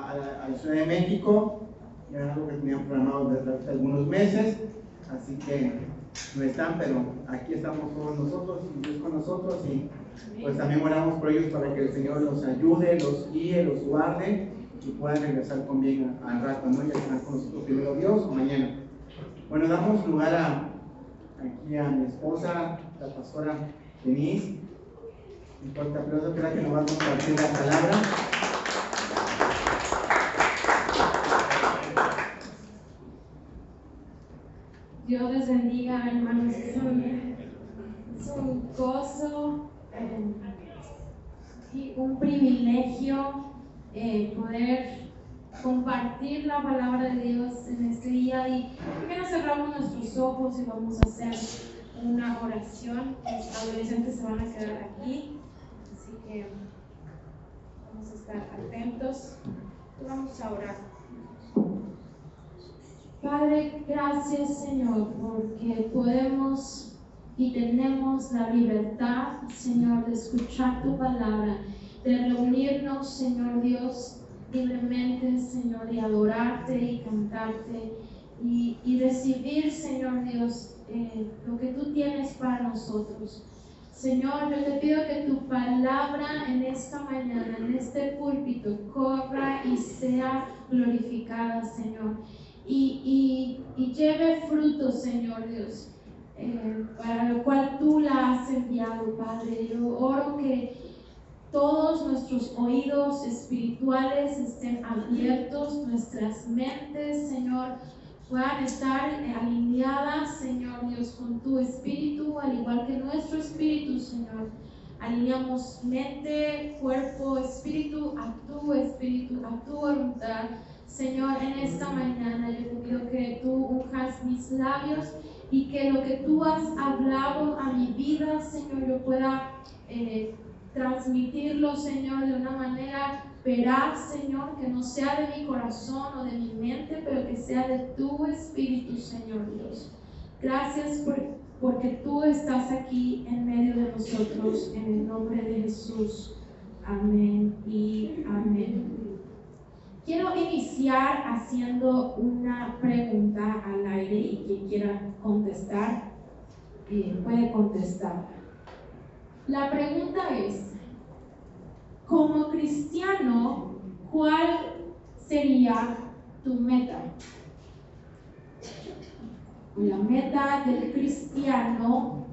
a la Ciudad de México, era algo que tenían programado desde hace algunos meses, así que no están, pero aquí estamos todos nosotros y Dios con nosotros, y pues también oramos por ellos para que el Señor los ayude, los guíe, los guarde y puedan regresar con bien al rato, ¿no? Ya están con nosotros primero Dios o mañana. Bueno, damos lugar aquí a mi esposa, la pastora Denise. Un fuerte aplauso, creo que nos va a compartir la palabra. Dios les bendiga, hermanos. Es un gozo y un privilegio poder compartir la palabra de Dios en este día. Y primero cerramos nuestros ojos y vamos a hacer una oración. Los adolescentes se van a quedar aquí, así que vamos a estar atentos y vamos a orar. Padre, gracias, Señor, porque podemos y tenemos la libertad, Señor, de escuchar tu palabra, de reunirnos, Señor Dios, libremente, Señor, y adorarte y cantarte y recibir, Señor Dios, lo que tú tienes para nosotros. Señor, yo te pido que tu palabra en esta mañana, en este púlpito, corra y sea glorificada, Señor. Y lleve fruto, Señor Dios, para lo cual tú la has enviado, Padre. Yo oro que todos nuestros oídos espirituales estén abiertos, nuestras mentes, Señor, puedan estar alineadas, Señor Dios, con tu espíritu, al igual que nuestro espíritu, Señor. Alineamos mente, cuerpo, espíritu, a tu voluntad. Señor, en esta mañana yo te pido que tú unjas mis labios y que lo que tú has hablado a mi vida, Señor, yo pueda transmitirlo, Señor, de una manera veraz, Señor, que no sea de mi corazón o de mi mente, pero que sea de tu espíritu, Señor Dios. Gracias porque tú estás aquí en medio de nosotros, en el nombre de Jesús. Amén y amén. Quiero iniciar haciendo una pregunta al aire y quien quiera contestar, puede contestar. La pregunta es, como cristiano, ¿cuál sería tu meta? La meta del cristiano,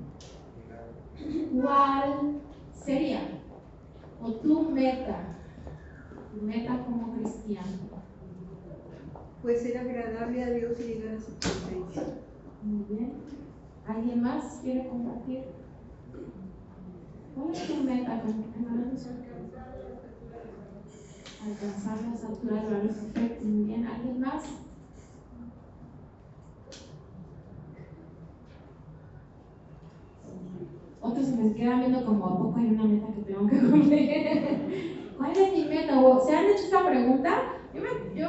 ¿cuál sería? ¿O tu meta como cristiano? Pues ser agradable a Dios y llegar a su presencia. Muy bien. ¿Alguien más quiere compartir? ¿Cuál es tu meta como cristiano? Alcanzar las alturas de la luz. Perfecto. Muy bien. ¿Alguien más? Otros se me quedan viendo como a poco hay una meta que tengo que cumplir. ¿Cuál es mi meta? ¿O se han hecho esta pregunta? Yo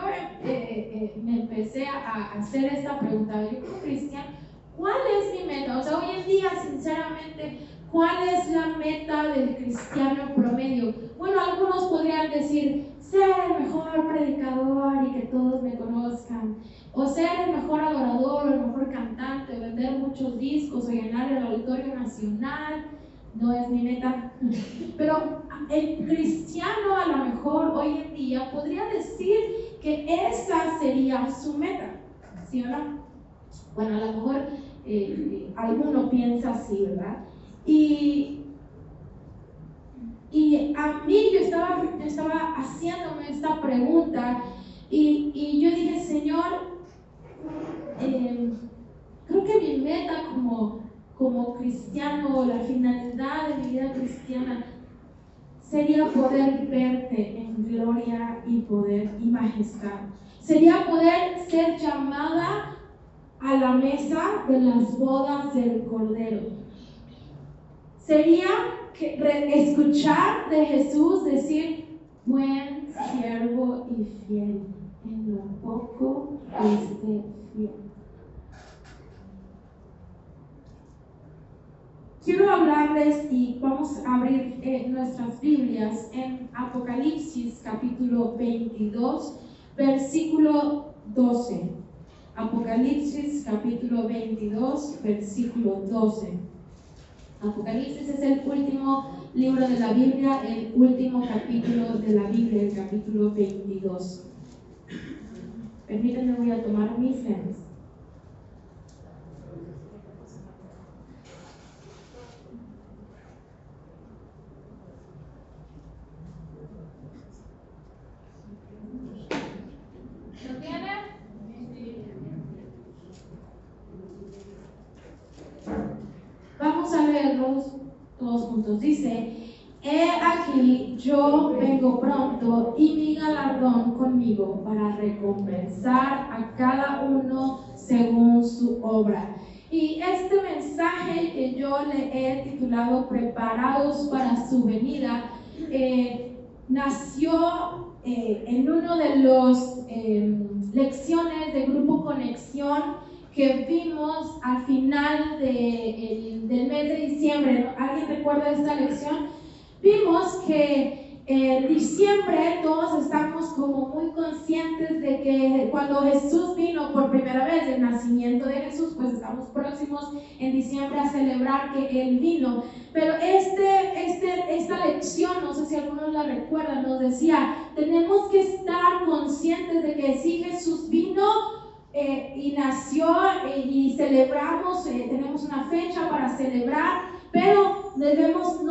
me empecé a hacer esta pregunta. Yo como cristiano, ¿cuál es mi meta? O sea, hoy en día, sinceramente, ¿cuál es la meta del cristiano promedio? Bueno, algunos podrían decir, ser el mejor predicador y que todos me conozcan, o ser el mejor adorador o el mejor cantante, o vender muchos discos, o llenar el Auditorio Nacional. No es mi meta, pero el cristiano a lo mejor hoy en día podría decir que esa sería su meta, ¿sí o no? Bueno, a lo mejor alguno piensa así, ¿verdad? Y a mí yo estaba haciéndome esta pregunta y yo dije, Señor, creo que mi meta como cristiano, la finalidad de mi vida cristiana sería poder verte en gloria y poder y majestad. Sería poder ser llamada a la mesa de las bodas del Cordero. Sería escuchar de Jesús decir, buen siervo y fiel, en lo poco fiel. quiero hablarles y vamos a abrir nuestras Biblias en Apocalipsis capítulo 22, versículo 12. Apocalipsis capítulo 22, versículo 12. Apocalipsis es el último libro de la Biblia, el último capítulo de la Biblia, el capítulo 22. Permítanme, voy a tomar mis lentes. ¿Lo tienen? Vamos a leerlos todos juntos. Dice: He aquí, yo vengo pronto y mi galardón conmigo para recompensar a cada uno según su obra. Y este mensaje que yo le he titulado Preparados para su venida, nació en uno de los lecciones de Grupo Conexión que vimos al final del mes de diciembre. ¿Alguien recuerda esta lección? Vimos que en diciembre todos estamos como muy conscientes de que cuando Jesús vino por primera vez, el nacimiento de Jesús, pues estamos próximos en diciembre a celebrar que Él vino. Pero esta lección, no sé si algunos la recuerdan, nos decía, tenemos que estar conscientes de que si Jesús vino y nació y celebramos, tenemos una fecha para celebrar, pero no debemos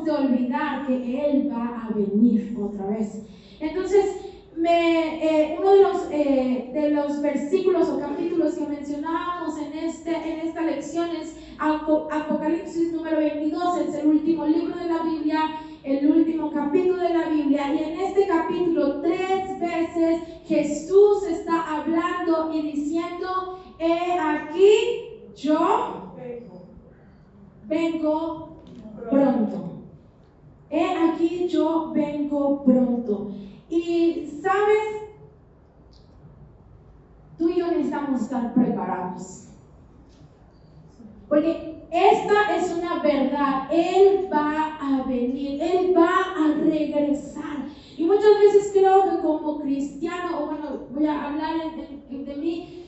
de olvidar que Él va a venir otra vez. Entonces, uno de los versículos o capítulos que mencionábamos en esta lección es Apocalipsis número 22, es el último libro de la Biblia, el último capítulo de la Biblia, y en este capítulo 3 veces Jesús está hablando y diciendo: He aquí, yo vengo pronto. He aquí, yo vengo pronto. Y sabes, tú y yo necesitamos estar preparados, porque esta es una verdad. Él va a venir, Él va a regresar. Y muchas veces creo que como cristiano, o bueno, voy a hablar de mí,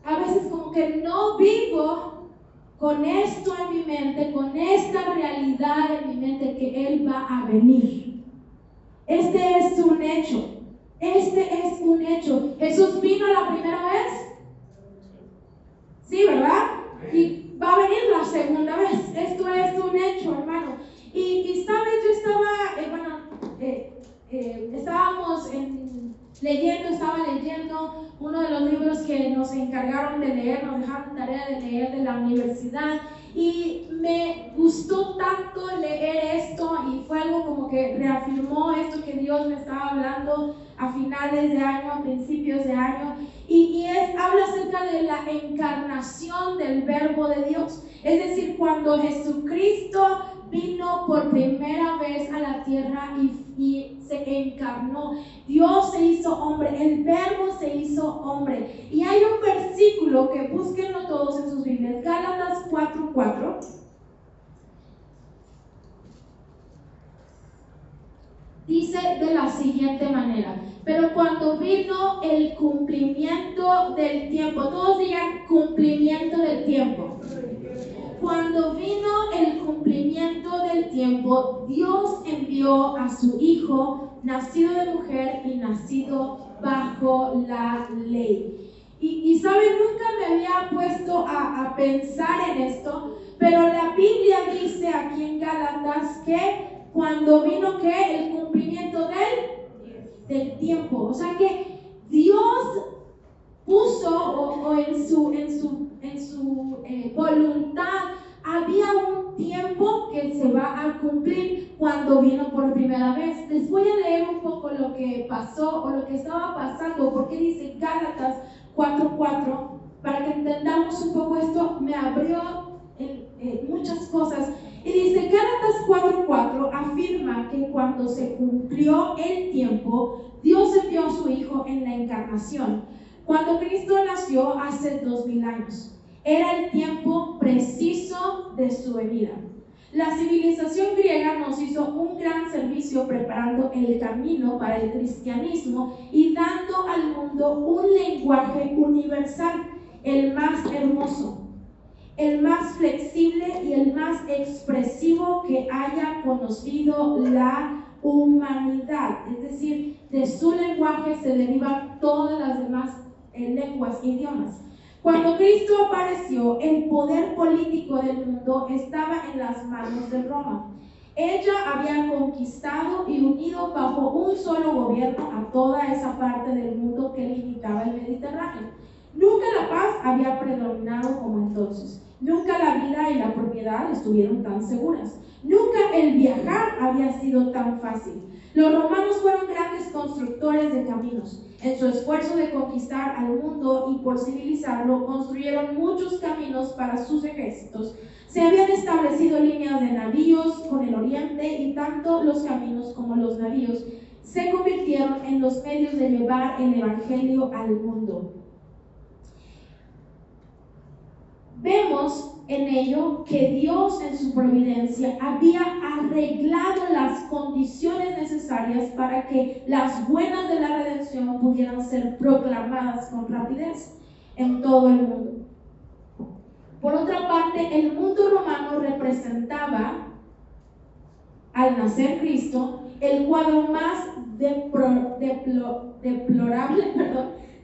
a veces como que no vivo con esto en mi mente, con esta realidad en mi mente, que Él va a venir. Este es un hecho. Este es un hecho. ¿Jesús vino la primera vez? Sí, ¿verdad? Y va a venir la segunda vez. Esto es un hecho, hermano. Y sabes, yo estaba leyendo uno de los libros que nos encargaron de leer, nos dejaron tarea de leer de la universidad, y me gustó tanto leer esto, y fue algo como que reafirmó esto que Dios me estaba hablando a finales de año, a principios de año, y habla acerca de la encarnación del Verbo de Dios. Es decir, cuando Jesucristo vino por primera vez a la tierra y se encarnó, Dios se hizo hombre, el Verbo se hizo hombre. Y hay un versículo que búsquenlo todos en sus Biblias, Gálatas 4:4. Dice de la siguiente manera: pero cuando vino el cumplimiento del tiempo, todos digan cumplimiento del tiempo. Cuando vino el cumplimiento del tiempo, Dios envió a su Hijo, nacido de mujer y nacido bajo la ley. Y saben, nunca me había puesto a pensar en esto, pero la Biblia dice aquí en Gálatas que cuando vino el cumplimiento del tiempo, o sea que Dios puso o en su voluntad había un tiempo que se va a cumplir cuando vino por primera vez. Les voy a leer un poco lo que pasó o lo que estaba pasando, porque dice Gálatas 4:4, para que entendamos un poco esto. Me abrió muchas cosas. Y dice Gálatas 4:4 afirma que cuando se cumplió el tiempo, Dios envió a su Hijo en la encarnación, cuando Cristo nació hace 2000 años. Era el tiempo preciso de su venida. La civilización griega nos hizo un gran servicio preparando el camino para el cristianismo y dando al mundo un lenguaje universal, el más hermoso, el más flexible y el más expresivo que haya conocido la humanidad. Es decir, de su lenguaje se derivan todas las demás lenguas e idiomas. Cuando Cristo apareció, el poder político del mundo estaba en las manos de Roma. Ella había conquistado y unido bajo un solo gobierno a toda esa parte del mundo que limitaba el Mediterráneo. Nunca la paz había predominado como entonces. Nunca la vida y la propiedad estuvieron tan seguras. Nunca el viajar había sido tan fácil. Los romanos fueron grandes constructores de caminos. En su esfuerzo de conquistar al mundo y por civilizarlo, construyeron muchos caminos para sus ejércitos. Se habían establecido líneas de navíos con el oriente y tanto los caminos como los navíos se convirtieron en los medios de llevar el evangelio al mundo. Vemos en ello que Dios en su providencia había arreglado las condiciones necesarias para que las buenas de la redención pudieran ser proclamadas con rapidez en todo el mundo. Por otra parte, el mundo romano representaba, al nacer Cristo, el cuadro más deplorable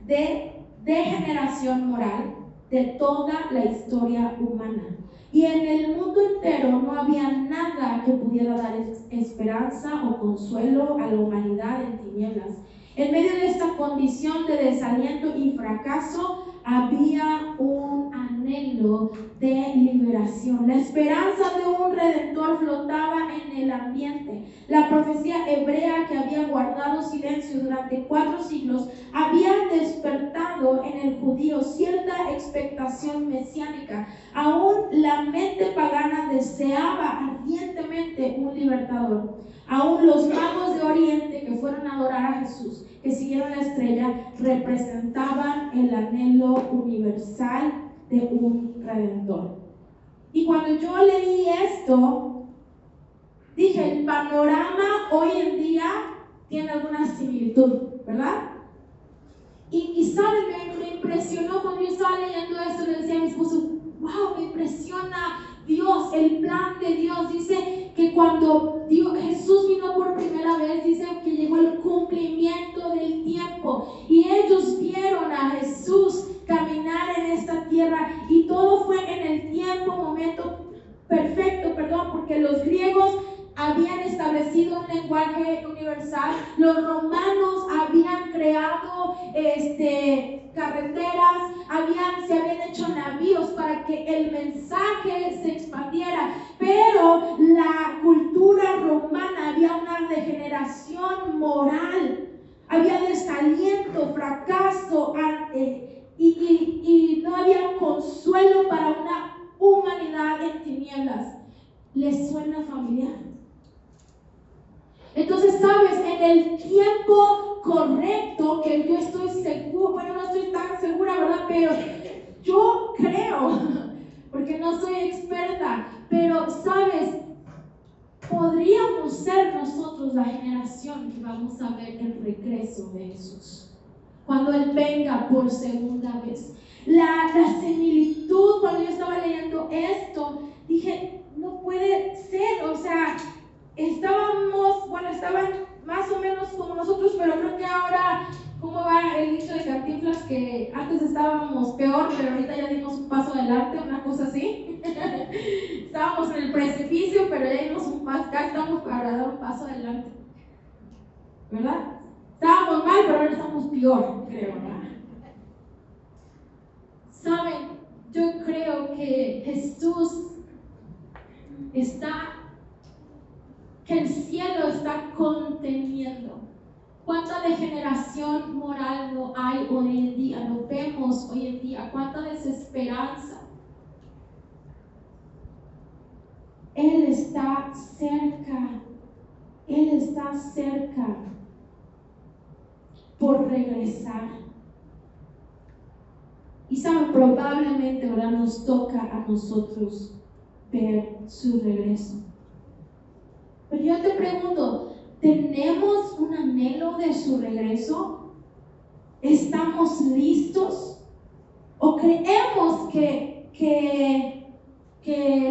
de degeneración moral de toda la historia humana. Y en el mundo entero no había nada que pudiera dar esperanza o consuelo a la humanidad en tinieblas. En medio de esta condición de desaliento y fracaso, había un anhelo de liberación. La esperanza de un redentor flotaba en el ambiente. La profecía hebrea que había guardado silencio durante 4 siglos había despertado en el judío cierta expectación mesiánica. Aún la mente pagana deseaba ardientemente un libertador. Aún los magos de Oriente que fueron a adorar a Jesús, que siguieron la estrella, representaban el anhelo universal de un redentor. Y cuando yo leí esto, dije, el panorama hoy en día tiene alguna similitud, ¿verdad? Y ¿saben? Me impresionó cuando yo estaba leyendo esto, le decía a mi esposo, wow, me impresiona Dios, el plan de Dios. Dice que cuando Jesús vino por primera vez, dice que llegó el cumplimiento del tiempo y ellos vieron a Jesús caminar en esta tierra y todo fue en el tiempo, momento perfecto, porque los griegos habían establecido un lenguaje universal, los romanos habían creado carreteras, se habían hecho navíos para que el mensaje se expandiera, pero la cultura romana había una degeneración moral, había desaliento, fracaso y no había consuelo para una humanidad en tinieblas. ¿Les suena familiar? Entonces, sabes, en el tiempo correcto, que yo estoy seguro, bueno, no estoy tan segura, ¿verdad? Pero yo creo, porque no soy experta, pero, sabes, podríamos ser nosotros la generación que vamos a ver el regreso de Jesús, cuando Él venga por segunda vez. La similitud, cuando yo estaba leyendo esto, dije, no puede ser, o sea, estaban más o menos como nosotros, pero creo que ahora, ¿cómo va el dicho de Cantinflas? Que antes estábamos peor, pero ahorita ya dimos un paso adelante, una cosa así. Estábamos en el precipicio, pero ya dimos un paso, acá estamos para dar un paso adelante, ¿verdad? Estábamos mal, pero ahora estamos peor, creo, ¿verdad? Saben, yo creo que Jesús que el cielo está conteniendo. ¿Cuánta degeneración moral no hay hoy en día? Lo vemos hoy en día. ¿Cuánta desesperanza? Él está cerca. Él está cerca por regresar. Y saben, probablemente, ¿verdad?, nos toca a nosotros ver su regreso. Pero yo te pregunto, ¿tenemos un anhelo de su regreso? ¿Estamos listos? ¿O creemos que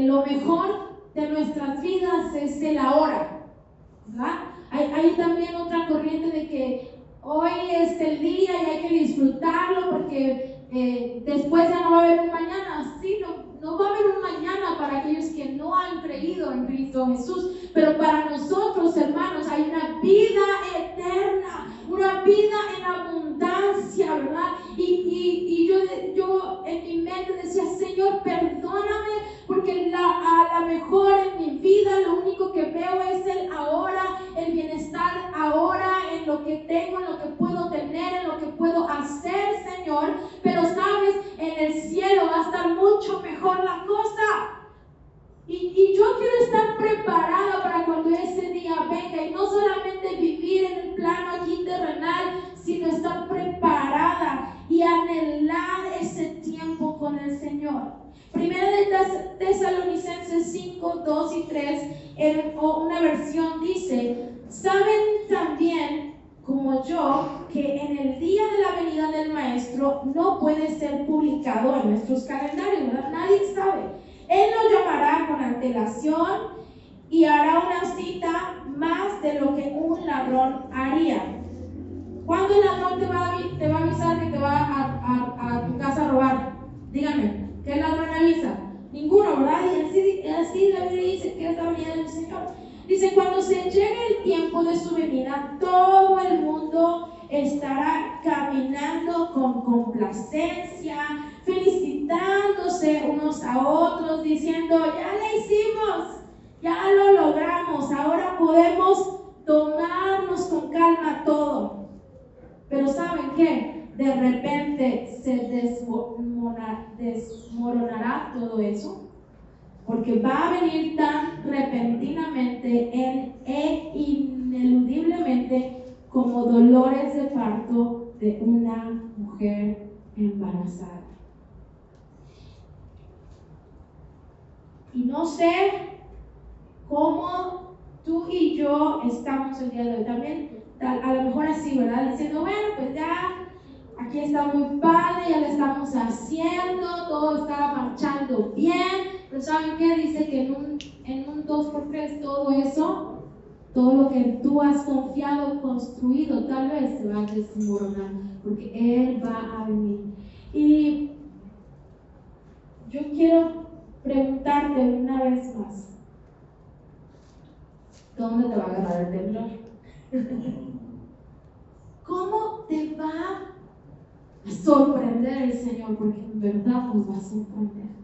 lo mejor de nuestras vidas es el ahora? ¿Verdad? Hay también otra corriente de que hoy es el día y hay que disfrutarlo porque después ya no va a haber un mañana. Sí, no va a haber un mañana para aquellos que no han creído en Cristo Jesús, pero para nosotros, hermanos, hay una vida eterna, una vida en abundancia, ¿verdad? Y yo en mi mente decía, Señor, perdóname, porque a lo mejor en mi vida lo único que veo es el ahora, el bienestar ahora, en lo que tengo, en lo que puedo tener, en lo que puedo hacer, Señor. Pero sabes, en el cielo va a estar mucho mejor la cosa. Y yo quiero estar preparada para cuando ese día venga, y no solamente vivir en el plano aquí terrenal, sino estar preparada y anhelar ese tiempo con el Señor. Primera de Tesalonicenses 5, 2 y 3, en una versión dice: saben también como yo que en el día de la venida del Maestro no puede ser publicado en nuestros calendarios, ¿verdad? Nadie sabe. Él nos llamará con antelación y hará una cita más de lo que un ladrón haría. ¿Cuándo el ladrón te va a avisar que te va a tu casa a robar? Díganme, ¿qué ladrón avisa? Ninguno, ¿verdad? Y así la Biblia dice que es la venida del Señor. Dice, cuando se llegue el tiempo de su venida, todo el mundo estará caminando con complacencia, felicitándose unos a otros, diciendo, ya le hicimos, ya lo logramos, ahora podemos tomarnos con calma todo. Pero ¿saben qué? De repente se desmoronará todo eso, porque va a venir tan repentinamente e ineludiblemente como dolores de parto de una mujer embarazada. Y no sé cómo tú y yo estamos el día de hoy. También a lo mejor así, ¿verdad? Diciendo, bueno, pues ya aquí está muy padre, ya lo estamos haciendo, todo está marchando bien. Pero ¿saben qué? Dice que en un 2x3 todo eso, todo lo que tú has confiado, construido, tal vez se va a desmoronar, porque Él va a venir. Y yo quiero preguntarte una vez más, ¿dónde te va a agarrar el temblor? ¿Cómo te va a sorprender el Señor? Porque en verdad nos va a sorprender.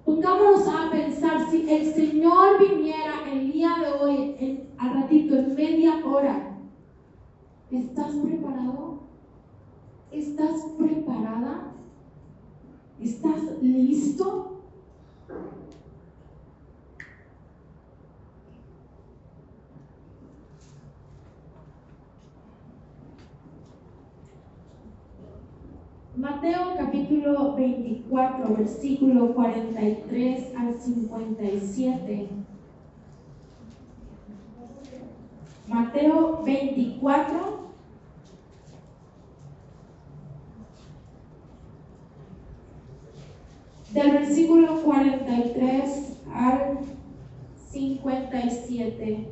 Pongámonos a pensar, si el Señor viniera el día de hoy, al ratito, en media hora, ¿estás preparado? ¿Estás preparada? ¿Estás listo? Mateo capítulo 24, versículo 43 al 57. Mateo 24, del versículo 43 al 57.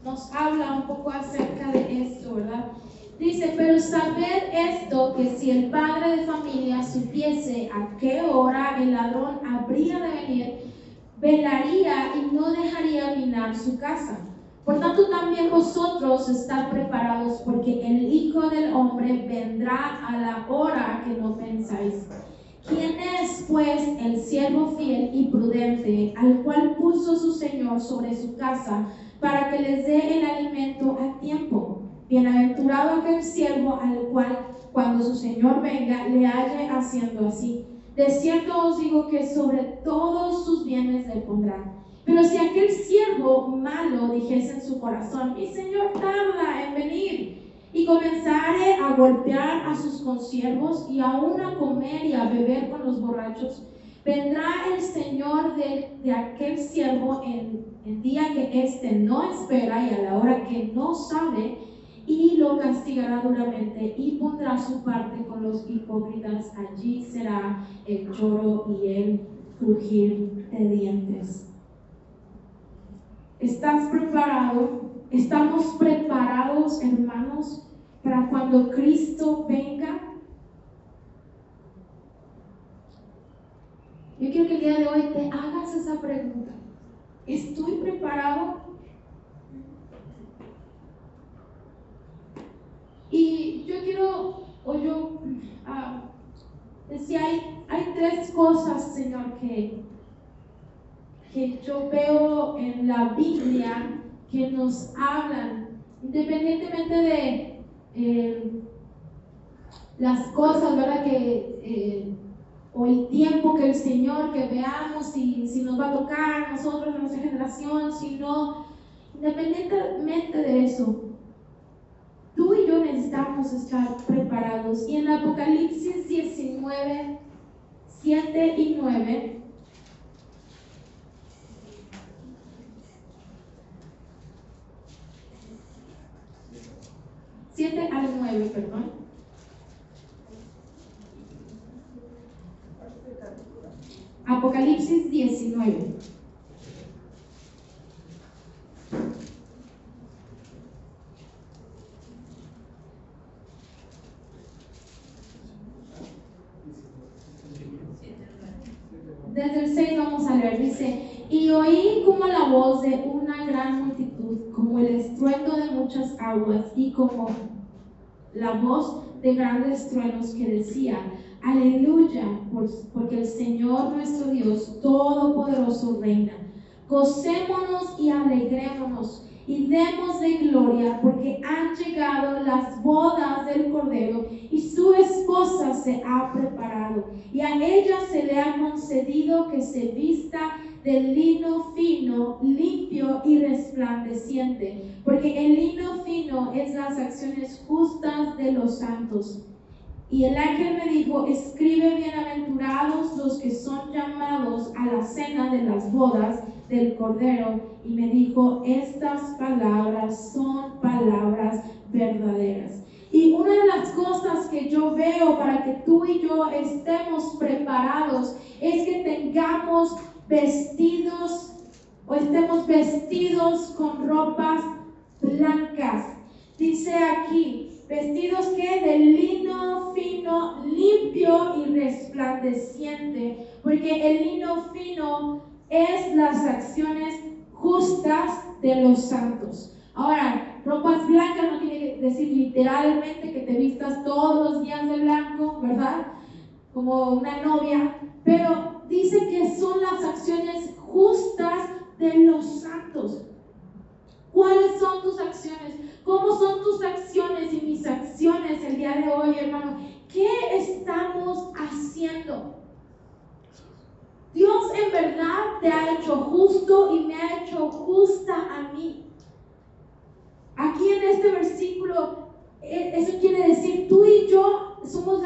Nos habla un poco acerca de esto, ¿verdad? Dice, pero sabed esto, que si el padre de familia supiese a qué hora el ladrón habría de venir, velaría y no dejaría minar su casa. Por tanto, también vosotros estad preparados, porque el Hijo del Hombre vendrá a la hora que no pensáis. ¿Quién es, pues, el siervo fiel y prudente, al cual puso su Señor sobre su casa, para que les dé el alimento a tiempo? Bienaventurado aquel siervo al cual, cuando su Señor venga, le halle haciendo así. De cierto os digo que sobre todos sus bienes le pondrá. Pero si aquel siervo malo dijese en su corazón: mi señor tarda en venir, y comenzare a golpear a sus consiervos y aún a comer y a beber con los borrachos, vendrá el señor de aquel siervo en día que éste no espera y a la hora que no sabe, y lo castigará duramente y pondrá su parte con los hipócritas. Allí será el lloro y el crujir de dientes. ¿Estás preparado? ¿Estamos preparados, hermanos, para cuando Cristo venga? Yo quiero que el día de hoy te hagas esa pregunta. ¿Estoy preparado? Y yo quiero, decía, hay tres cosas, Señor, que yo veo en la Biblia que nos hablan, independientemente de las cosas, ¿verdad? O el tiempo que el Señor, que veamos si nos va a tocar a nosotros, a nuestra generación, si no, independientemente de eso, tú y yo necesitamos estar preparados. Y en Apocalipsis 19, 7 y 9, 7 al 9, perdón. Apocalipsis 19. Desde el 6 vamos a leer, dice: y oí como la voz de una gran multitud, como el estruendo de muchas aguas, y como la voz de grandes truenos, que decía: aleluya, porque el Señor nuestro Dios Todopoderoso reina. Gocémonos y alegrémonos y demos de gloria, porque han llegado las bodas del Cordero y su esposa se ha preparado, y a ella se le ha concedido que se vista de lino fino, limpio y resplandeciente, porque el lino fino es las acciones justas de los santos. Y el ángel me dijo: escribe: bienaventurados los que son llamados a la cena de las bodas del Cordero. Y me dijo: estas palabras son palabras verdaderas. Y una de las cosas que yo veo para que tú y yo estemos preparados es que tengamos vestidos, o estemos vestidos con ropas blancas. Dice aquí: vestidos que de lino fino, limpio y resplandeciente, porque el lino fino es las acciones justas de los santos. Ahora, ropas blancas no quiere decir literalmente que te vistas todos los días de blanco, ¿verdad? Como una novia, pero dice que son las acciones justas de los santos. ¿Cuáles son tus acciones? ¿Cómo son tus acciones y mis acciones el día de hoy, hermano? ¿Qué estamos haciendo? Dios en verdad te ha hecho justo y me ha hecho justa a mí. Aquí en este versículo, eso quiere decir, tú y yo somos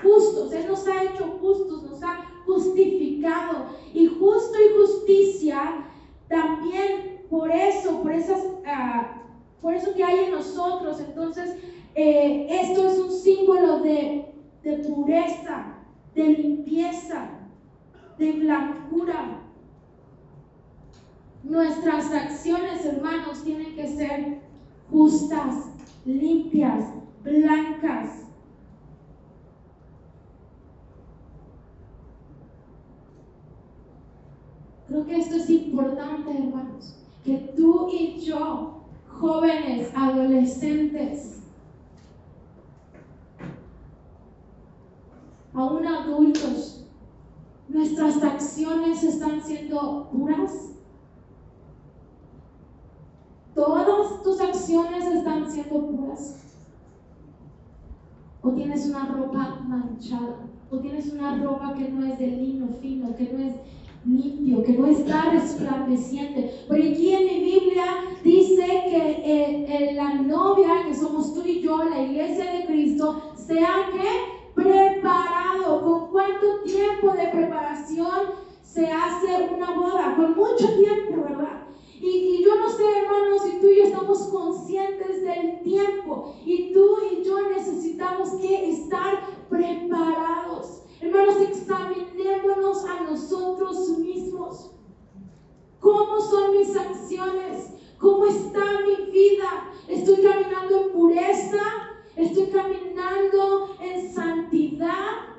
justos. Él nos ha hecho justos, nos ha justificado. Y justo y justicia también por eso que hay en nosotros. Entonces, esto es un símbolo de pureza, de limpieza, de blancura. Nuestras acciones, hermanos, tienen que ser justas, limpias, blancas. Creo que esto es importante, hermanos, que tú y yo, jóvenes, adolescentes, aún adultos, nuestras acciones están siendo puras. ¿Todas tus acciones están siendo puras? ¿O tienes una ropa manchada? ¿O tienes una ropa que no es de lino fino, que no es limpio, que no está resplandeciente. Porque aquí en mi Biblia dice que la novia, que somos tú y yo, la iglesia de Cristo, sea que preparado. ¿Con cuánto tiempo de preparación se hace una boda? Con mucho tiempo, ¿verdad? Y yo no sé, hermanos, si tú y yo estamos conscientes del tiempo, y tú y yo necesitamos que estar preparados. Hermanos, examinémonos a nosotros mismos. ¿Cómo son mis acciones? ¿Cómo está mi vida? ¿Estoy caminando en pureza? ¿Estoy caminando en santidad?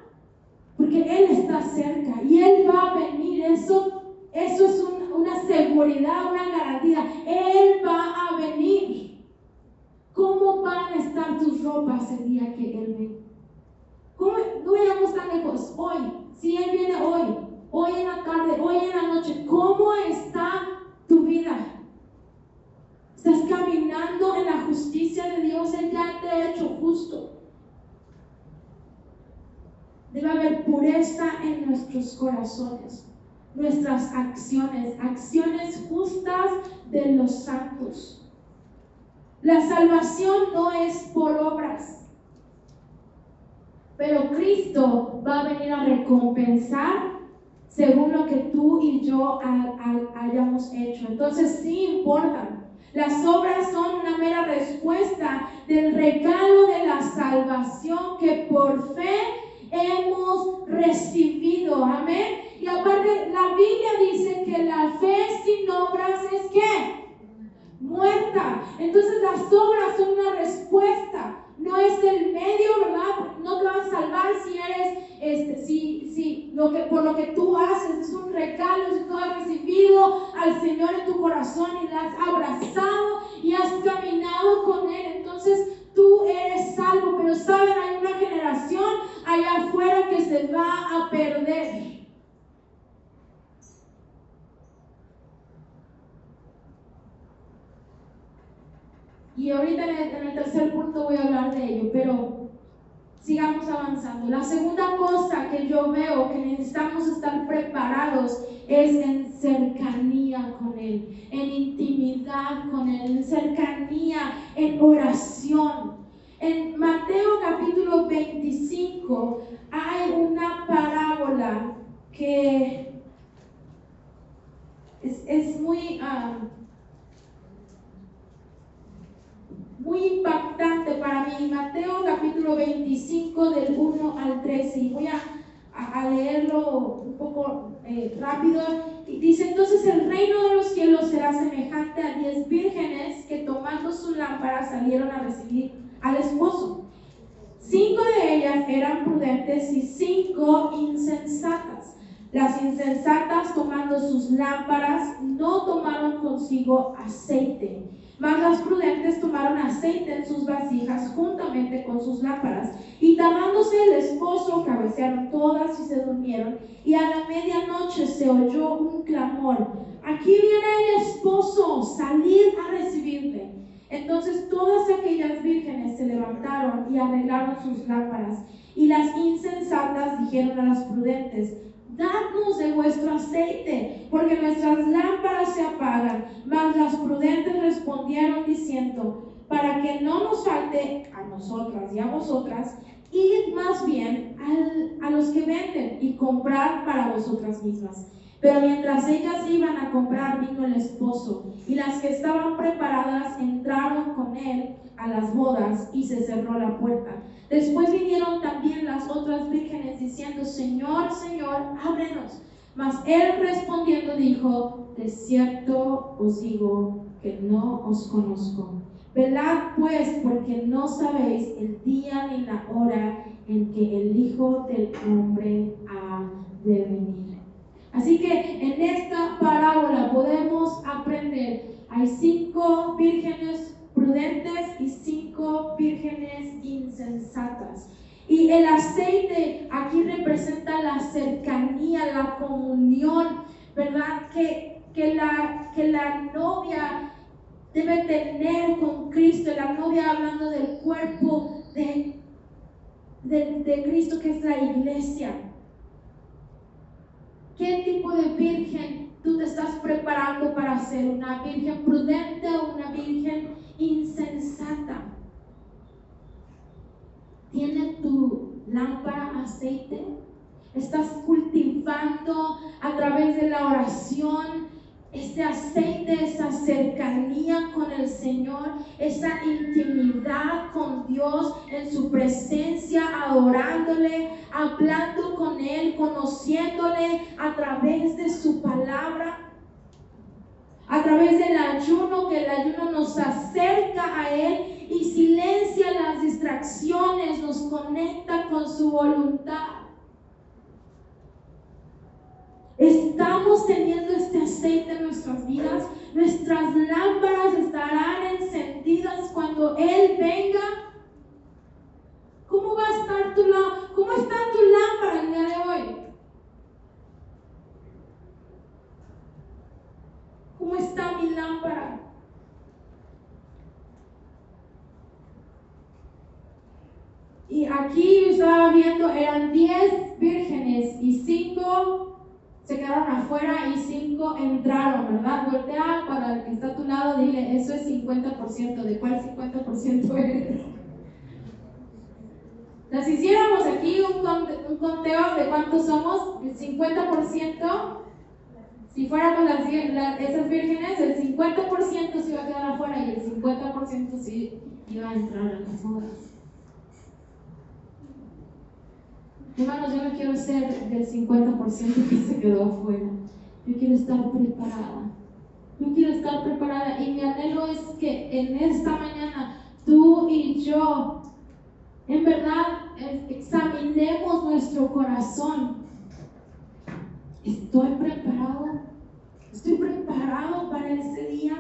Porque Él está cerca y Él va a venir. Eso es una seguridad, una garantía. Él va a venir. ¿Cómo van a estar tus ropas el día que Él venga? No vayamos tan lejos. Hoy, si Él viene hoy en la tarde, hoy en la noche, ¿cómo está tu vida? ¿Estás caminando en la justicia de Dios? Él ya te ha hecho justo. Debe haber pureza en nuestros corazones, nuestras acciones justas de los santos. La salvación no es por obras, pero Cristo va a venir a recompensar según lo que tú y yo hayamos hecho. Entonces sí importan. Las obras son una mera respuesta del regalo de la salvación que por fe hemos recibido. Amén. Y aparte la Biblia dice que la fe sin obras es ¿qué? Muerta. Entonces las obras son una respuesta, no es el medio, ¿verdad? No te va a salvar si eres por lo que tú haces. Es un regalo. Si tú has recibido al Señor en tu corazón y le has abrazado y has caminado con Él, entonces tú eres salvo. Pero saben, hay una generación allá afuera que se va a perder. Y ahorita en el tercer punto voy a hablar de ello, pero sigamos avanzando. La segunda cosa que yo veo que necesitamos estar preparados es en cercanía con Él, en intimidad con Él, en cercanía, en oración. En Mateo capítulo 25 hay una parábola que es muy impactante para mí. Mateo capítulo 25 del 1 al 13, y voy a leerlo un poco rápido. Y dice: entonces el reino de los cielos será semejante a 10 vírgenes que tomando su lámpara salieron a recibir al esposo. 5 de ellas eran prudentes y 5 insensatas. Las insensatas, tomando sus lámparas, no tomaron consigo aceite, mas las prudentes tomaron aceite en sus vasijas juntamente con sus lámparas. Y tardándose el esposo, cabecearon todas y se durmieron. Y a la medianoche se oyó un clamor: aquí viene el esposo, salid a recibirle. Entonces todas aquellas vírgenes se levantaron y arreglaron sus lámparas. Y las insensatas dijeron a las prudentes: dadnos de vuestro aceite, porque nuestras lámparas se apagan. Mas las prudentes respondieron diciendo: para que no nos falte a nosotras y a vosotras, id más bien a los que venden y comprad para vosotras mismas. Pero mientras ellas iban a comprar, vino el esposo, y las que estaban preparadas entraron con él a las bodas, y se cerró la puerta. Después vinieron también las otras vírgenes diciendo: Señor, Señor, ábrenos. Mas él respondiendo dijo: de cierto os digo que no os conozco. Velad pues, porque no sabéis el día ni la hora en que el Hijo del Hombre ha de venir. Así que en esta parábola podemos aprender: hay 5 vírgenes prudentes y 5 vírgenes insensatas. Y el aceite aquí representa la cercanía, la comunión, ¿verdad? Que la novia debe tener con Cristo. La novia, hablando del cuerpo de Cristo, que es la iglesia. ¿Qué tipo de virgen tú te estás preparando para ser? ¿Una virgen prudente o una virgen insensata? ¿Tiene tu lámpara aceite? ¿Estás cultivando a través de la oración ese aceite, esa cercanía con el Señor, esa intimidad con Dios en su presencia, adorándole, hablando con Él, conociéndole a través de su palabra, a través del ayuno, que el ayuno nos acerca a Él y silencia las distracciones, nos conecta con su voluntad? Estamos teniendo este aceite en nuestras vidas. Nuestras lámparas estarán encendidas cuando Él venga. ¿Cómo va a estar cómo está tu lámpara el día de hoy? ¿Cómo está mi lámpara? Y aquí yo estaba viendo, eran 10 vírgenes y 5 se quedaron afuera y 5 entraron, ¿verdad? Voltea para el que está a tu lado, dile, eso es 50%. ¿De cuál 50% eres? Si hiciéramos aquí un conteo de cuántos somos, el 50%, si fuéramos esas vírgenes, el 50% se iba a quedar afuera y el 50% sí iba a entrar a las bodas. Hermanos, yo no quiero ser del 50% que se quedó afuera. Yo quiero estar preparada. Yo quiero estar preparada. Y mi anhelo es que en esta mañana tú y yo, en verdad, examinemos nuestro corazón. ¿Estoy preparado? ¿Estoy preparado para ese día?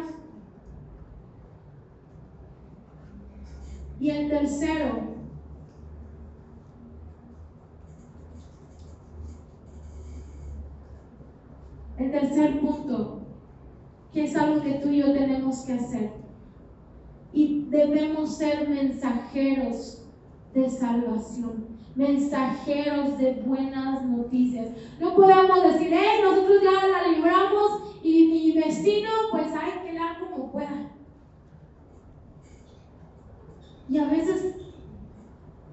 Y el tercero, el tercer punto, que es algo que tú y yo tenemos que hacer, y debemos ser mensajeros de salvación, mensajeros de buenas noticias. No podemos decir, nosotros ya la libramos y mi vecino, pues hay que dar como pueda. Y a veces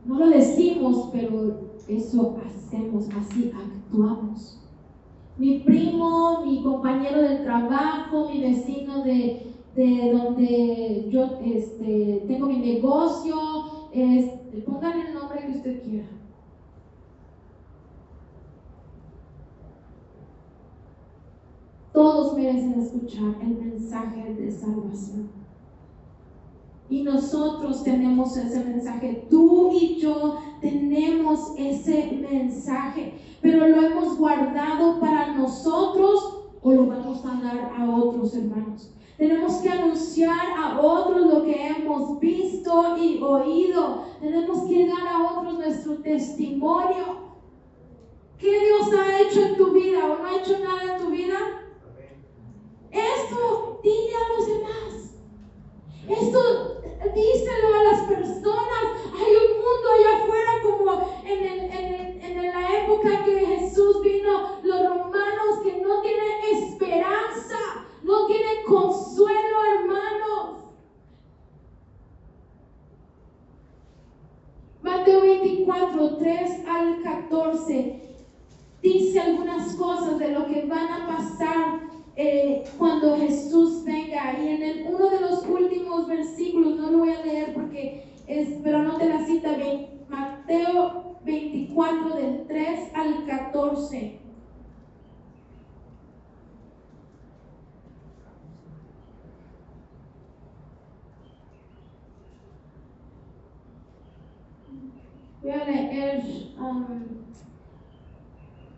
no lo decimos, pero eso hacemos, así actuamos. Mi primo, mi compañero del trabajo, mi vecino de donde yo tengo mi negocio, pongan el nombre que usted quiera. Todos merecen escuchar el mensaje de salvación. Y nosotros tenemos ese mensaje, tú y yo tenemos ese mensaje, pero lo hemos guardado para nosotros o lo vamos a dar a otros, hermanos. Tenemos que anunciar a otros lo que hemos visto y oído. Tenemos que dar a otros nuestro testimonio. ¿Qué Dios ha hecho en tu vida o no ha hecho nada en tu vida? Esto dile a los demás. Esto díselo a las personas. Hay un mundo allá afuera como en la época que Jesús vino, los romanos que no tienen esperanza, no tienen consuelo, hermanos. Mateo 24, 3 al 14 dice algunas cosas de lo que van a pasar cuando Jesús venga, y en uno de los últimos versículos, no lo voy a leer pero anote la cita, Mateo 24 del 3 al 14. Voy a leer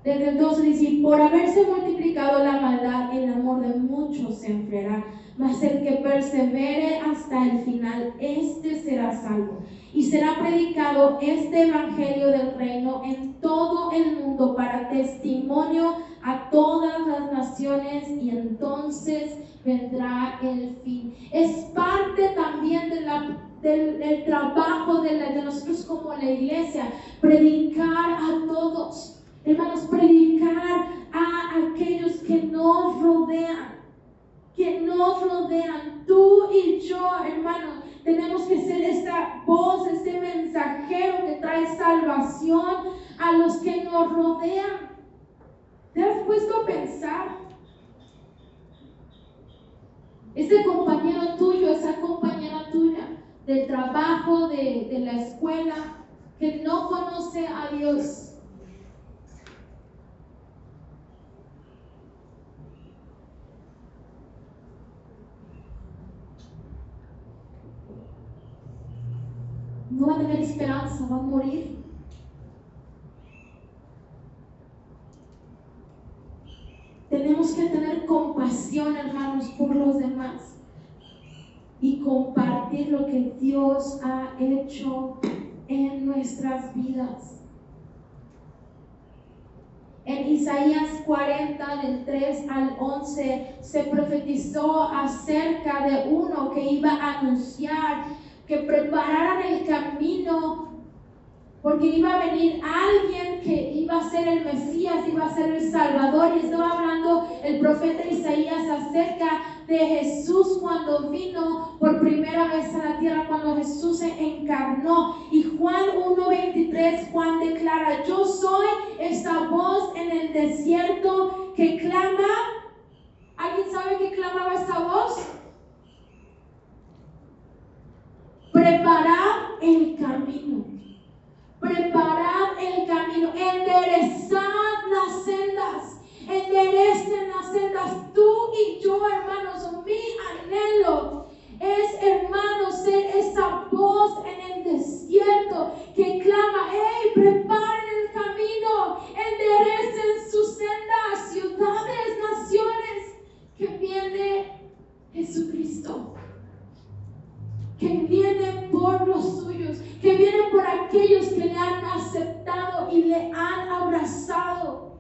desde el 12, dice: por haberse multiplicado la maldad, el amor de muchos se enfriará, mas el que persevere hasta el final, este será salvo. Y será predicado este evangelio del reino en todo el mundo para testimonio a todas las naciones, y entonces vendrá el fin. Es parte también del trabajo de nosotros como la iglesia, predicar a todos. Hermanos, predicar a puesto a pensar? Ese compañero tuyo, esa compañera tuya del trabajo, de la escuela, que no conoce a Dios. No va a tener esperanza, va a morir. Tenemos que tener compasión, hermanos, por los demás y compartir lo que Dios ha hecho en nuestras vidas. En Isaías 40, del 3 al 11, se profetizó acerca de uno que iba a anunciar que prepararan el camino, porque iba a venir alguien que iba a ser el Mesías, iba a ser el Salvador. Y estaba hablando el profeta Isaías acerca de Jesús cuando vino por primera vez a la tierra, cuando Jesús se encarnó. Y Juan 1:23, Juan declara: yo soy esta voz en el desierto que clama. ¿Alguien sabe qué clamaba esta voz? Preparad el camino. Preparad el camino, enderezad las sendas, enderecen las sendas. Tú y yo, hermanos, mi anhelo es, hermanos, ser esa voz en el desierto que clama: hey, preparen el camino, enderecen sus sendas, ciudades, naciones, que viene Jesucristo, que viene por los suyos, que viene por aquellos que le han aceptado y le han abrazado.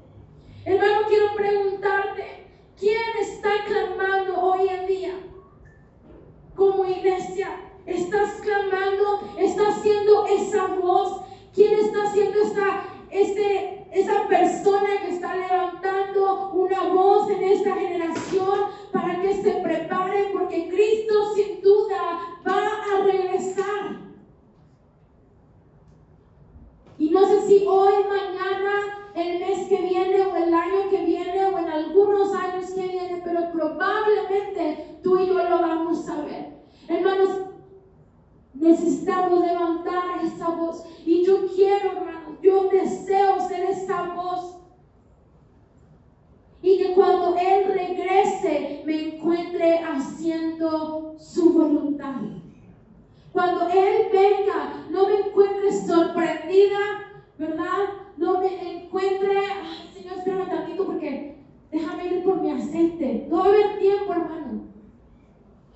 Hermano, quiero preguntarte, ¿quién está clamando hoy en día? Como iglesia, ¿estás clamando? ¿Estás siendo esa voz? ¿Quién está siendo esa persona que está levantando una voz en esta generación para que se preparen? Porque Cristo sin duda va a regresar. Y no sé si hoy, mañana, el mes que viene o el año que viene o en algunos años que vienen, pero probablemente tú y yo lo vamos a ver. Hermanos, necesitamos levantar esa voz. Y yo quiero, hermanos, yo deseo ser esa voz. Y que cuando Él regrese me encuentre haciendo su voluntad. Cuando Él venga, no me encuentre sorprendida, ¿verdad? No me encuentre: ay, Señor, espérame tantito porque déjame ir por mi aceite. No va a haber tiempo, hermano.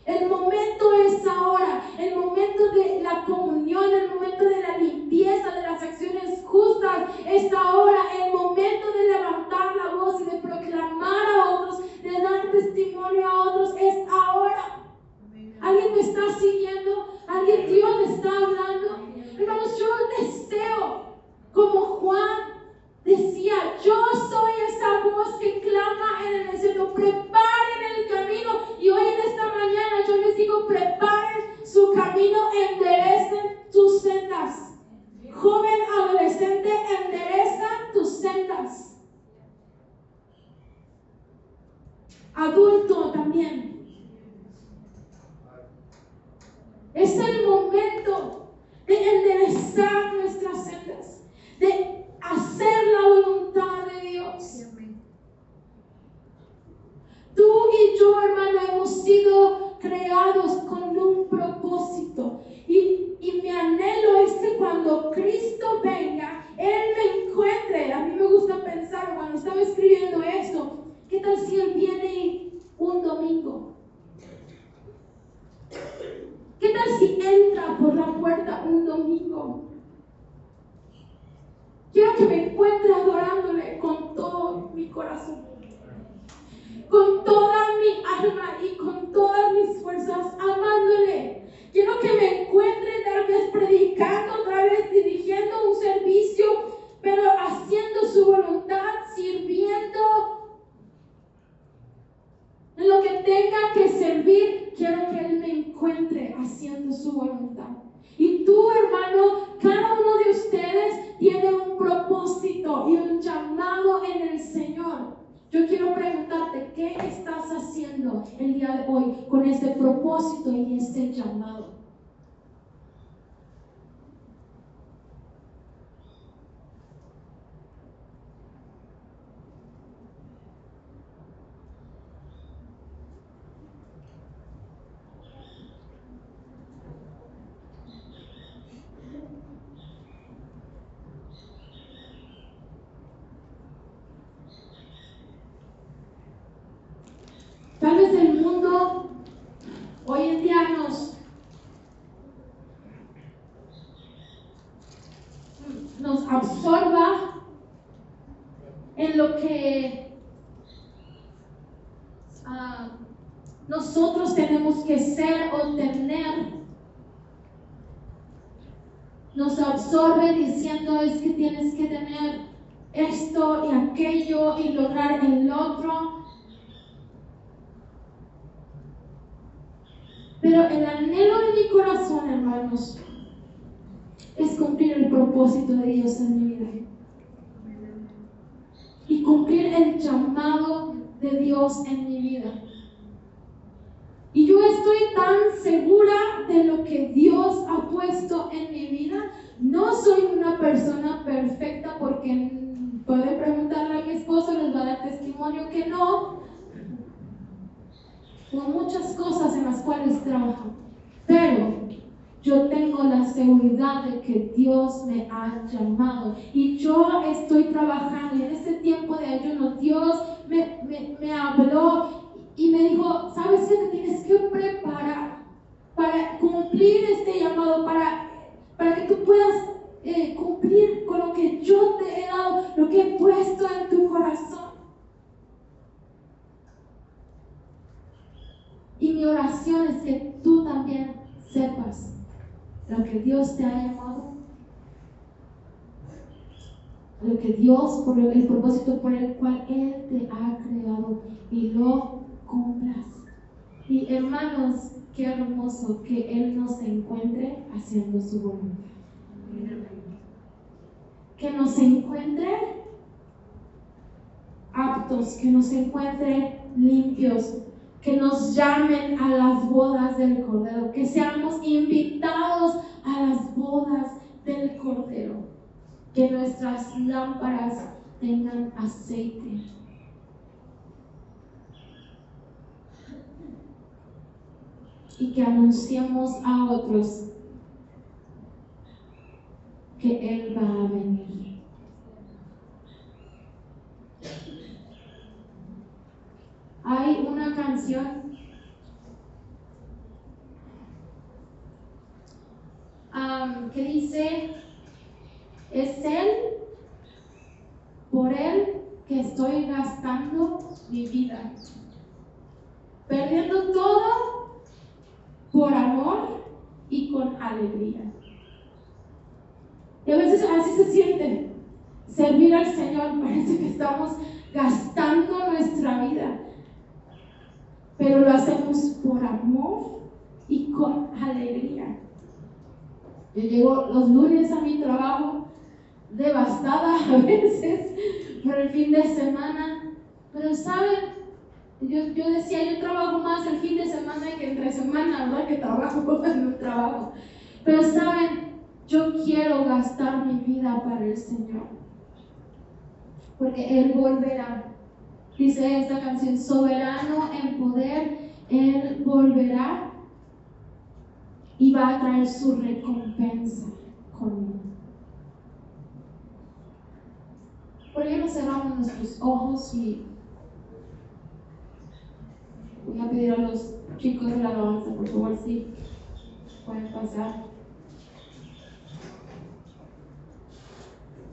El momento es ahora, el momento de la comunión, el momento de la limpieza, de las acciones justas es ahora, el momento de levantar la voz y de proclamar a otros, de dar testimonio a otros, es ahora. ¿Alguien me está siguiendo? ¿Alguien? Dios me está hablando. Hermanos, yo deseo, como Juan decía, yo soy esa voz que clama en el desierto: preparen el camino. Y hoy en esta mañana yo les digo: preparen su camino, enderecen tus sendas. Joven, adolescente, enderezan tus sendas. Adulto también. Es el momento de enderezar nuestras sendas, de hacer la voluntad de Dios. Tú y yo, hermano, hemos sido creados con un propósito. Y mi anhelo es que cuando Cristo venga, Él me encuentre. A mí me gusta pensar, cuando estaba escribiendo esto, ¿qué tal si Él viene un domingo? ¿Qué tal si entra por la puerta un domingo? Quiero que me encuentre adorándole con todo mi corazón, con toda mi alma y con todas mis fuerzas, amándole. Quiero que me encuentre tal vez predicando, otra vez dirigiendo un servicio, pero haciendo su voluntad, sirviendo en lo que tenga que servir. Quiero que Él me encuentre haciendo su voluntad. Y tú, hermano, cada uno de ustedes tiene un propósito y un llamado en el Señor Yo quiero preguntarte, ¿qué estás haciendo el día de hoy con este propósito y este llamado? Tal vez el mundo hoy en día nos absorba en lo que nosotros tenemos que ser o tener. Nos absorbe diciendo es que tienes que tener esto y aquello y lograr el otro. Pero el anhelo de mi corazón, hermanos, es cumplir el propósito de Dios en mi vida. Y cumplir el llamado de Dios en mi vida. Y yo estoy tan segura de lo que Dios ha puesto en mi vida. No soy una persona perfecta, porque pueden preguntarle a mi esposo, les va a dar testimonio que no. Con muchas cosas en las cuales trabajo, pero yo tengo la seguridad de que Dios me ha llamado y yo estoy trabajando. Y en este tiempo de ayuno Dios me habló y me dijo, ¿sabes qué? Te tienes que preparar para cumplir este llamado, para que tú puedas cumplir con lo que yo te he dado, lo que he puesto en tu corazón. Y mi oración es que tú también sepas lo que Dios te ha llamado, lo que Dios, por el propósito por el cual Él te ha creado, y lo cumplas. Y hermanos, qué hermoso que Él nos encuentre haciendo su voluntad. Que nos encuentre aptos, que nos encuentre limpios, que nos llamen a las bodas del Cordero, que seamos invitados a las bodas del Cordero, que nuestras lámparas tengan aceite. Y que anunciemos a otros que Él va a venir. Hay una canción que dice, es Él, por Él que estoy gastando mi vida, perdiendo todo por amor y con alegría. Y a veces así se siente servir al Señor, parece que estamos gastando nuestra vida, pero lo hacemos por amor y con alegría. Yo llego los lunes a mi trabajo devastada a veces por el fin de semana, pero saben, yo decía, yo trabajo más el fin de semana que entre semana, ¿verdad? Que trabajo en un trabajo. Pero saben, yo quiero gastar mi vida para el Señor, porque Él volverá. Dice esta canción, soberano en poder, Él volverá y va a traer su recompensa conmigo. ¿Por qué no cerramos nuestros ojos? Y voy a pedir a los chicos de la alabanza, por favor, si pueden pasar.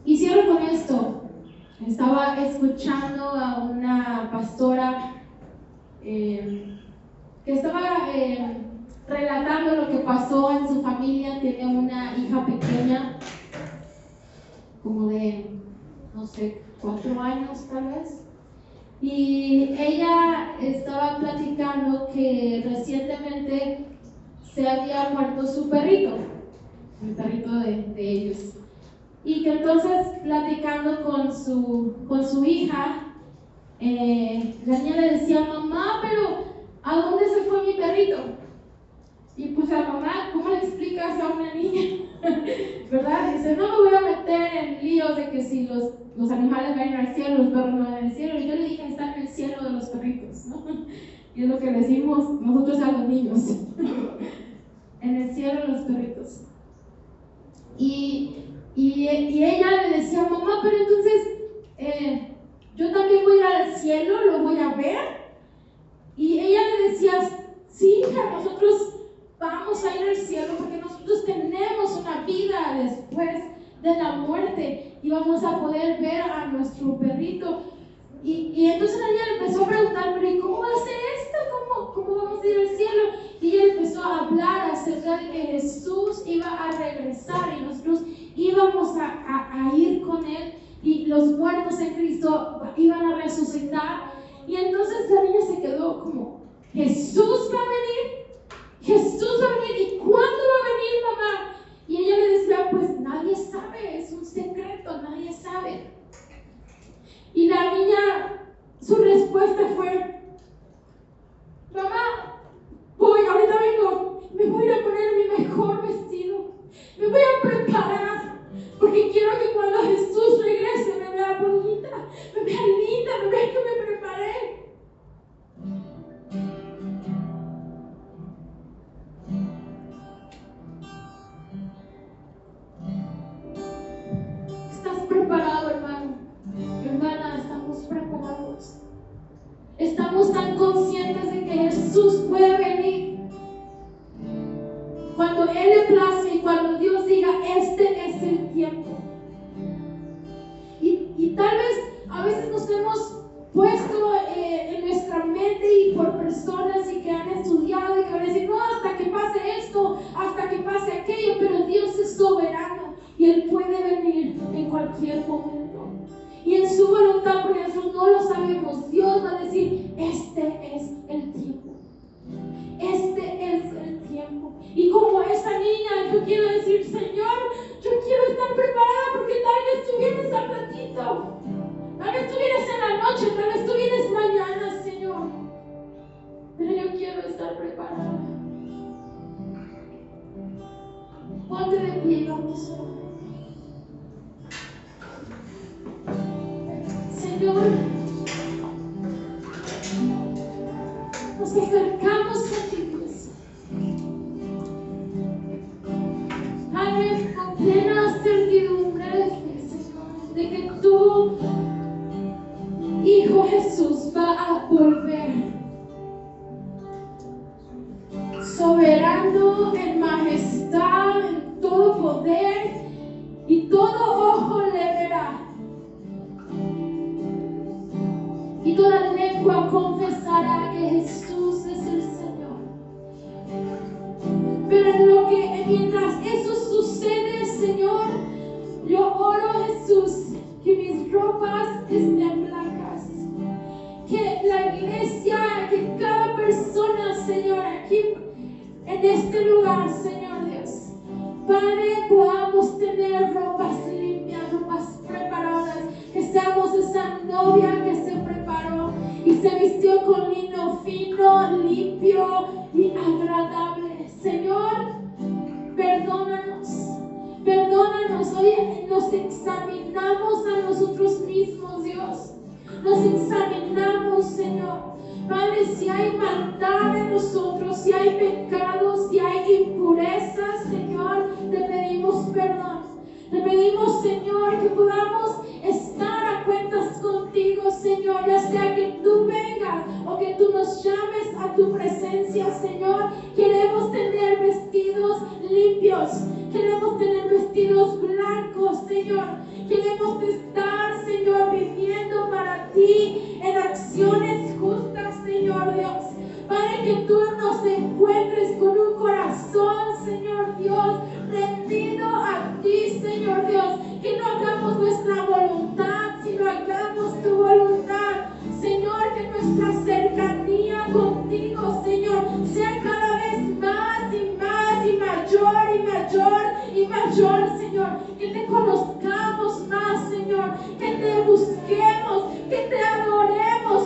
Y cierro con esto. Estaba escuchando a una pastora que estaba relatando lo que pasó en su familia. Tiene una hija pequeña, como de, no sé, 4 años tal vez. Y ella estaba platicando que recientemente se había muerto su perrito, el perrito de ellos. Y que entonces platicando con su hija, la niña le decía, mamá, pero ¿a dónde se fue mi perrito? Y pues a mamá, ¿cómo le explicas a una niña? ¿Verdad? Dice, no me voy a meter en líos de que si los animales van al cielo, los perros no van al cielo. Y yo le dije, está en el cielo de los perritos, ¿no? Y es lo que decimos nosotros a los niños. En el cielo de los perritos. Y ella le decía, mamá, pero entonces yo también voy a ir al cielo, lo voy a ver. Y ella le decía, sí, hija, nosotros vamos a ir al cielo porque nosotros tenemos una vida después de la muerte y vamos a poder ver a nuestro perrito. Y entonces la niña le empezó a preguntar, pero ¿y cómo va a ser esto? ¿Cómo vamos a ir al cielo? Y ella empezó a hablar acerca de que Jesús iba a regresar y nosotros íbamos a ir con Él y los muertos en Cristo iban a resucitar. Y entonces la niña se quedó como, ¿Jesús va a venir? ¿Jesús va a venir? ¿Y cuándo va a venir, mamá? Y ella le decía, pues nadie sabe, es un secreto, nadie sabe. Y la niña, su respuesta fue, mamá, ahorita vengo, me voy a poner mi mejor vestido, me voy a preparar, porque quiero que cuando Jesús regrese me vea bonita, me vea linda, me vea que me preparé. ¿Estás preparado, hermano? Hermana, estamos preparados. Estamos tan conscientes de que Jesús puede venir cuando Él le place y cuando Dios diga, este es el tiempo. Y tal vez a veces nos hemos puesto en nuestra mente y por personas y que han estudiado y que van a decir, no, hasta que pase esto, hasta que pase aquello, pero Dios es soberano y Él puede venir en cualquier momento. Y en su voluntad, porque nosotros no lo sabemos, Dios va a decir, este es el tiempo. Este es el tiempo. Y como esa niña, yo quiero decir, Señor, yo quiero estar preparada porque tal vez tú vienes al ratito. Tal vez tú vienes en la noche, tal vez tú vienes mañana, Señor. Pero yo quiero estar preparada. Ponte de pie, vamos a orar. Señor, nos acercamos a ti, Dios. Padre, con plena certidumbre de fe, Señor, de que tu Hijo Jesús va a volver. Soberano en majestad, en todo poder, y todo ojo le verá. Y toda lengua confesará que Jesús es el Señor. Pero mientras eso sucede, Señor, yo oro, Jesús, que mis ropas estén blancas. Que la iglesia, que cada persona, Señor, aquí en este lugar, Señor Dios, Padre, podamos tener ropas limpias, ropas preparadas, que seamos esa novia que se preparó y se vistió con lino fino, limpio y agradable. Señor, perdónanos, hoy nos examinamos a nosotros mismos, Dios, nos examinamos, Señor. Padre, si hay maldad en nosotros, si hay pecados, si hay impurezas, Señor, te pedimos perdón. Te pedimos, Señor, que podamos estar a cuentas contigo, Señor, ya sea que tú vengas o que tú nos llames a tu presencia, Señor. Queremos tener vestidos limpios, queremos tener vestidos blancos, Señor. Queremos estar, Señor, viviendo para ti en acciones justas, Señor Dios. Padre, que tú nos encuentres con un corazón, Señor Dios, rendido a ti, Señor Dios. Que no hagamos nuestra voluntad, sino hagamos tu voluntad. Señor, que nuestra cercanía contigo, Señor, sea cada vez más y más y mayor y mayor y mayor, Señor. Que te conozcamos más, Señor. Que te busquemos, que te adoremos,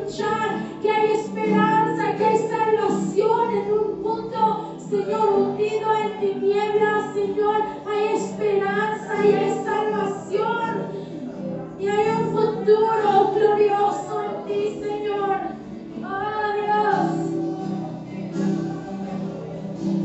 escuchar que hay esperanza, que hay salvación en un mundo, Señor, hundido en tinieblas. Señor, hay esperanza y hay salvación. Y hay un futuro glorioso en ti, Señor. Oh, Dios.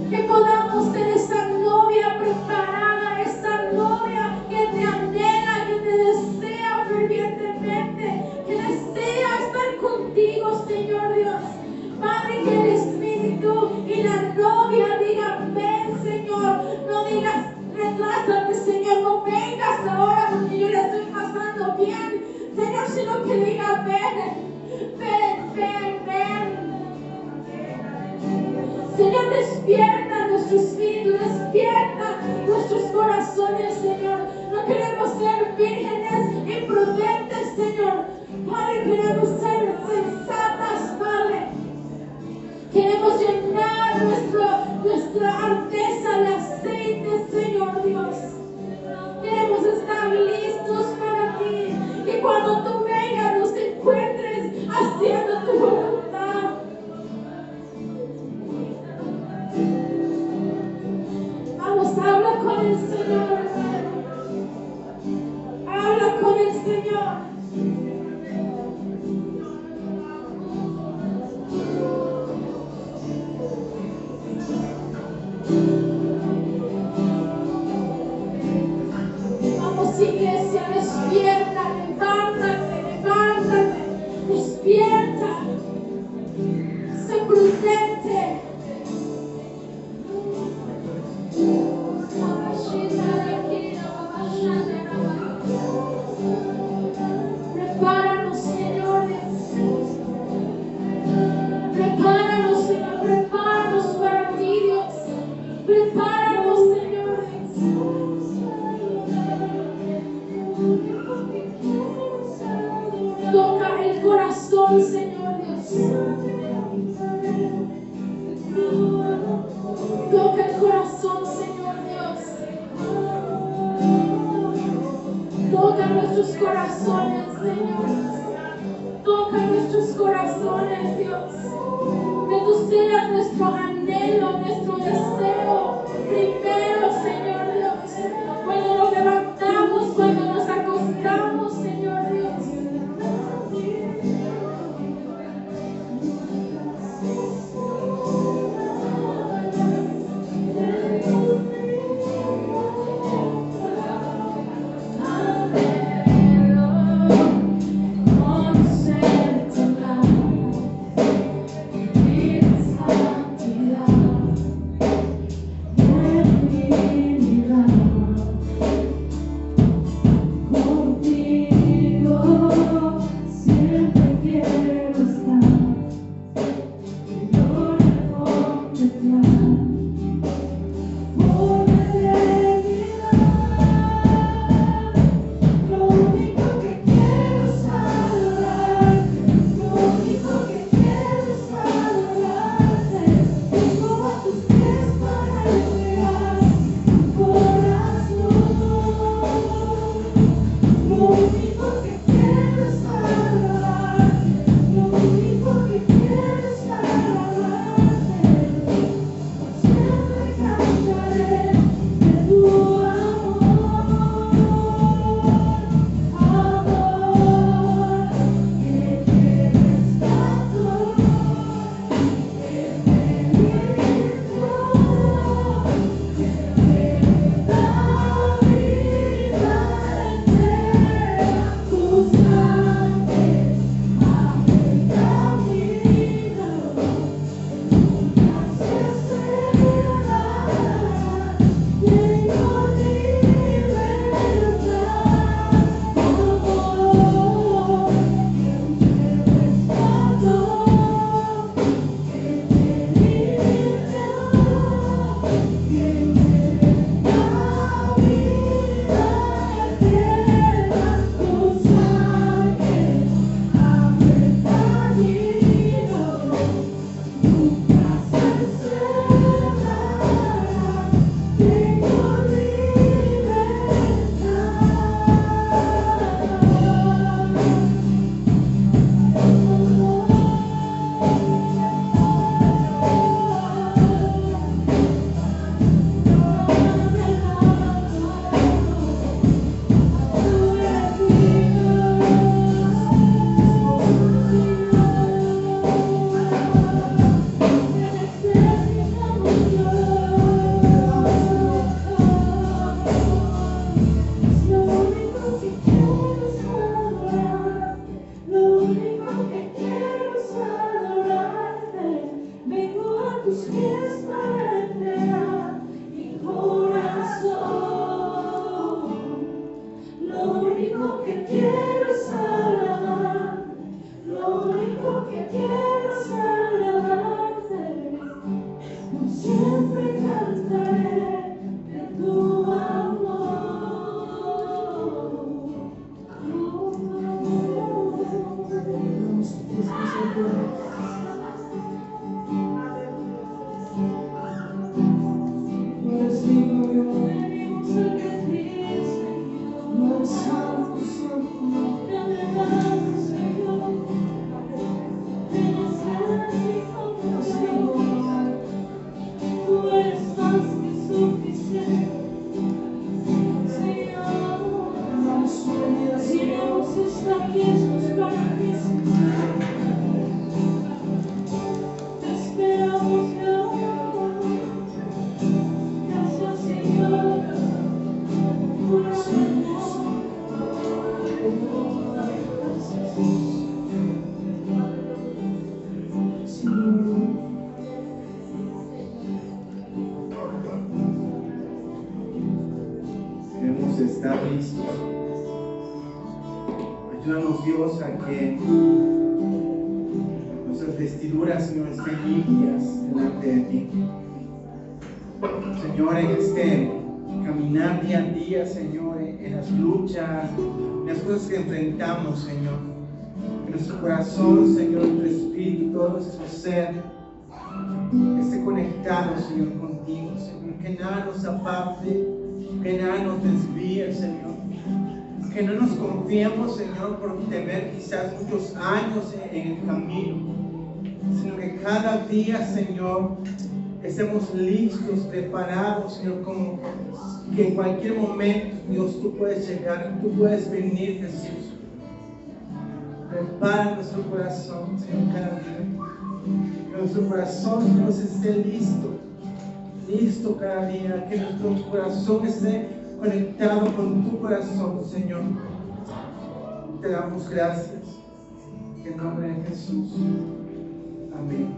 Que podamos ser esa novia preparada, esa novia que te anhela, que te desea fervientemente, que desea estar contigo, Señor Dios. Padre, que el Espíritu y la novia digan, ven, Señor. No digas, retrásate, Señor, no vengas ahora porque yo la estoy pasando bien, Señor, sino que diga, ven, ven, ven, ven. Señor, despierta nuestro espíritu, despierta nuestros corazones, Señor. No queremos ser vírgenes imprudentes, Señor. Padre, queremos ser sensatas, Padre. Queremos llenar nuestra artesa de aceite, Señor Dios. Queremos estar listos para ti. Y cuando tú vengas, nos encuentres haciendo tu voluntad. Vamos, habla con el Señor, hermano. Habla con el Señor. Vamos, iglesia, despierta, levántate, levántate, despierta. Sé prudente. Prepáranos, Señor. Prepáranos, Señor. Prepáranos para ti, Dios. Prepáranos, Señor. Toca el corazón, Señor Dios. Toca el corazón, Señor Dios. Toca nuestros corazones, Señor. Toca nuestros corazones, Dios. Que tú seas nuestro anhelo, nuestro deseo primero, Señor Dios. Cuando nos levantamos, cuando nos acostamos, Señor Dios. Concerto, it's Ayúdanos, Dios, a que nuestras vestiduras, Señor, estén limpias delante de ti. Señor, en este caminar día a día, Señor, en las luchas, en las cosas que enfrentamos, Señor, que nuestro corazón, Señor, nuestro espíritu, todo nuestro ser esté conectado, Señor, contigo, Señor, que nada nos aparte, que nada nos desvíe, Señor, que no nos confiemos, Señor, por tener quizás muchos años en el camino, sino que cada día, Señor, estemos listos, preparados, Señor, como que en cualquier momento, Dios, tú puedes llegar, tú puedes venir, Jesús. Prepara nuestro corazón, Señor, cada día. Que nuestro corazón, Señor, esté listo cada día. Que nuestro corazón esté conectado con tu corazón, Señor. Te damos gracias. En el nombre de Jesús. Amén.